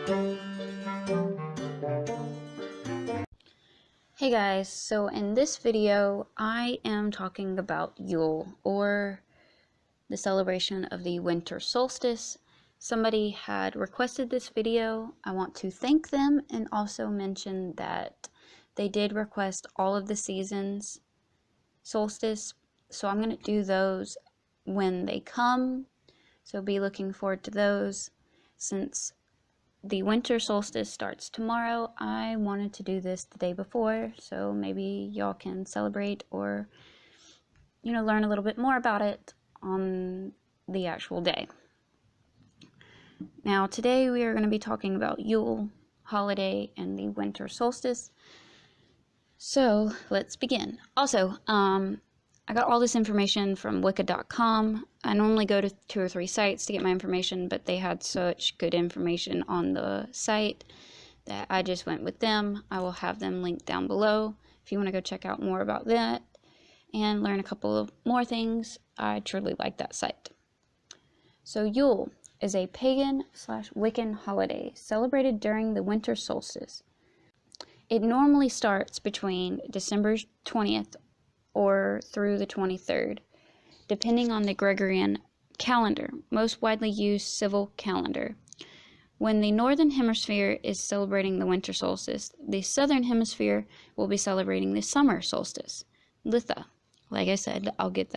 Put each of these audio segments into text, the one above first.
Hey guys, so in this video I am talking about Yule, or the celebration of the winter solstice. Somebody had requested this video. I want to thank them and also mention that they did request all of the seasons solstice, so I'm going to do those when they come, so be looking forward to those. Since the winter solstice starts tomorrow, I wanted to do this the day before, so maybe y'all can celebrate or, learn a little bit more about it on the actual day. Now, today we are going to be talking about Yule holiday and the winter solstice. So, let's begin. Also, I got all this information from wicca.com. I normally go to 2 or 3 sites to get my information, but they had such good information on the site that I just went with them. I will have them linked down below if you want to go check out more about that and learn a couple of more things. I truly like that site. So Yule is a pagan/Wiccan holiday celebrated during the winter solstice. It normally starts between December 20th or through the 23rd, depending on the Gregorian calendar, most widely used civil calendar. When the northern hemisphere is celebrating the winter solstice, the southern hemisphere will be celebrating the summer solstice, ḽife. Like I said, I'll get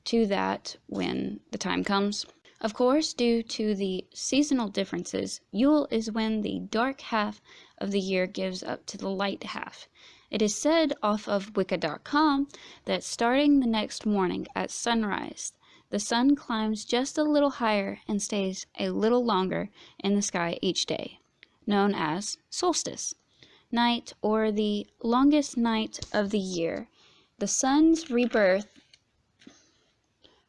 to that when the time comes. Of course, due to the seasonal differences, Yule is when the dark half of the year gives up to the light half. It is said off of wicca.com that starting the next morning at sunrise, the sun climbs just a little higher and stays a little longer in the sky each day, known as solstice night, or the longest night of the year. The sun's rebirth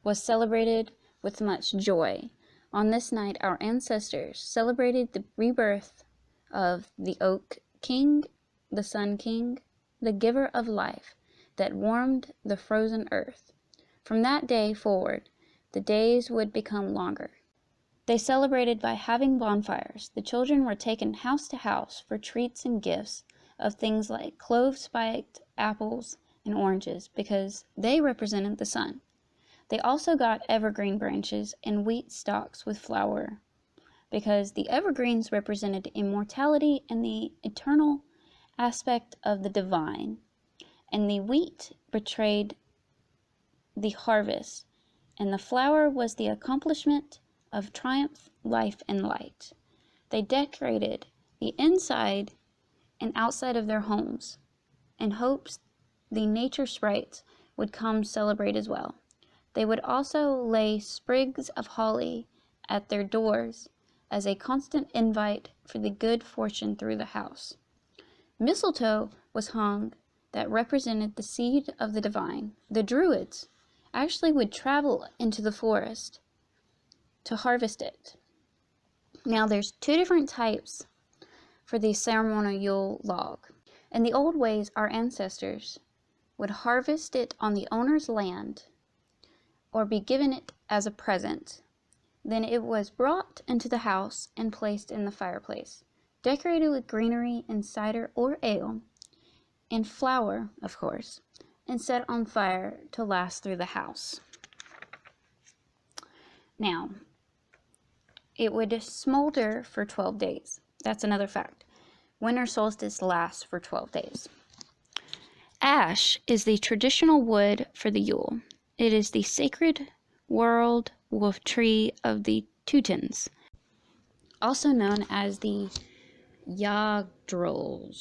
was celebrated with much joy. On this night, our ancestors celebrated the rebirth of the oak king, the sun king, the giver of life that warmed the frozen earth. From that day forward, the days would become longer. They celebrated by having bonfires. The children were taken house to house for treats and gifts of things like clove-spiked apples and oranges, because they represented the sun. They also got evergreen branches and wheat stalks with flour, because the evergreens represented immortality and the eternal aspect of the divine, and the wheat betrayed the harvest, and the flower was the accomplishment of triumph, life, and light. They decorated the inside and outside of their homes in hopes the nature sprites would come celebrate as well. They would also lay sprigs of holly at their doors as a constant invite for the good fortune through the house. Mistletoe was hung that represented the seed of the divine. The Druids actually would travel into the forest to harvest it. Now there's 2 different types for the ceremonial Yule log. In the old ways, our ancestors would harvest it on the owner's land or be given it as a present. Then it was brought into the house and placed in the fireplace, decorated with greenery and cider or ale, and flour, of course, and set on fire to last through the house. Now, it would smolder for 12 days. That's another fact. Winter solstice lasts for 12 days. Ash is the traditional wood for the Yule. It is the sacred world wolf tree of the Teutons, also known as the Yggdrasil.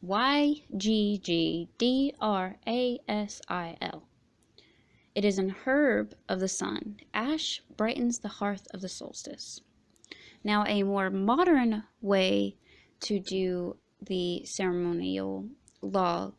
Yggdrasil. It is an herb of the sun. Ash brightens the hearth of the solstice. Now, a more modern way to do the ceremonial log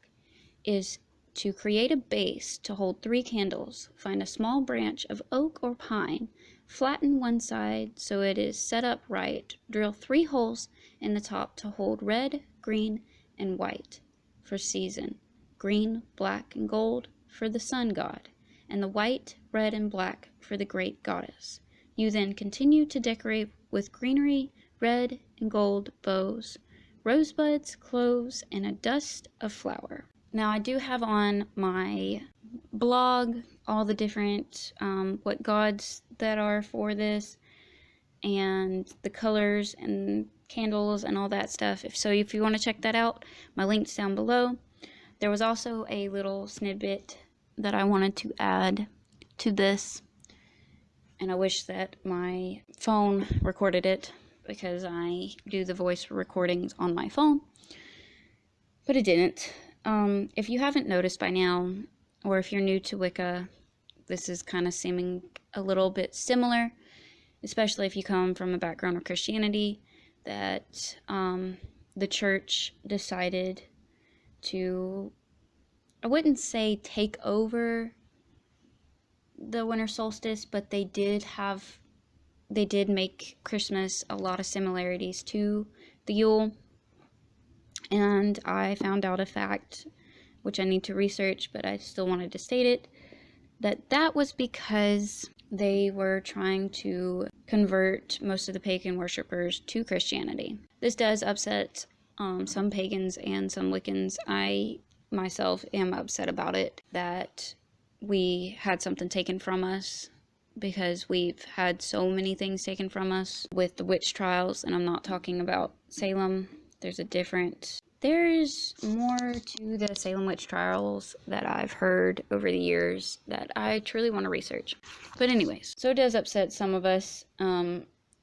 is to create a base to hold 3 candles. Find a small branch of oak or pine, flatten one side so it is set up right, drill 3 holes in the top to hold red, green, and white for season, green, black, and gold for the sun god, and the white, red, and black for the great goddess. You then continue to decorate with greenery, red and gold bows, rosebuds, cloves, and a dust of flour. Now I do have on my blog all the different what gods that are for this, and the colors and candles and all that stuff. If you want to check that out, my link's down below. There was also a little snippet that I wanted to add to this, and I wish that my phone recorded it, because I do the voice recordings on my phone, but it didn't. If you haven't noticed by now, or if you're new to Wicca, this is kind of seeming a little bit similar, especially if you come from a background of Christianity, that the church decided to, I wouldn't say take over the winter solstice, but they did make Christmas a lot of similarities to the Yule. And I found out a fact, which I need to research, but I still wanted to state it, that was because they were trying to convert most of the pagan worshippers to Christianity. This does upset some pagans and some Wiccans. I myself am upset about it, that we had something taken from us, because we've had so many things taken from us with the witch trials, and I'm not talking about Salem. There's more to the Salem witch trials that I've heard over the years that I truly want to research. But anyways, so it does upset some of us,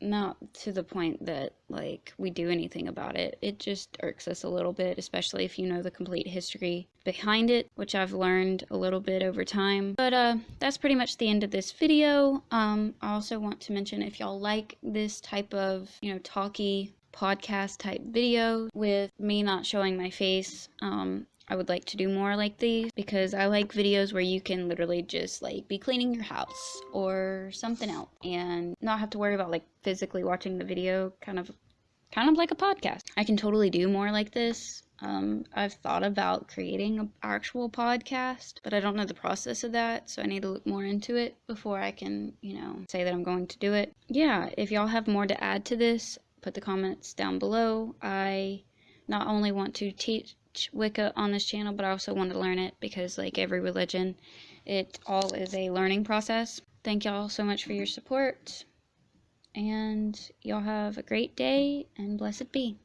not to the point that, like, we do anything about it. It just irks us a little bit, especially if you know the complete history behind it, which I've learned a little bit over time. But that's pretty much the end of this video. I also want to mention, if y'all like this type of, talky podcast type video with me not showing my face, I would like to do more like these, because I like videos where you can literally just like be cleaning your house or something else and not have to worry about like physically watching the video, kind of like a podcast. I can totally do more like this. I've thought about creating an actual podcast, but I don't know the process of that, so I need to look more into it before I can, say that I'm going to do it. Yeah, if y'all have more to add to this, put the comments down below. I not only want to teach Wicca on this channel, but I also want to learn it, because like every religion, it all is a learning process. Thank y'all so much for your support, and y'all have a great day, and blessed be.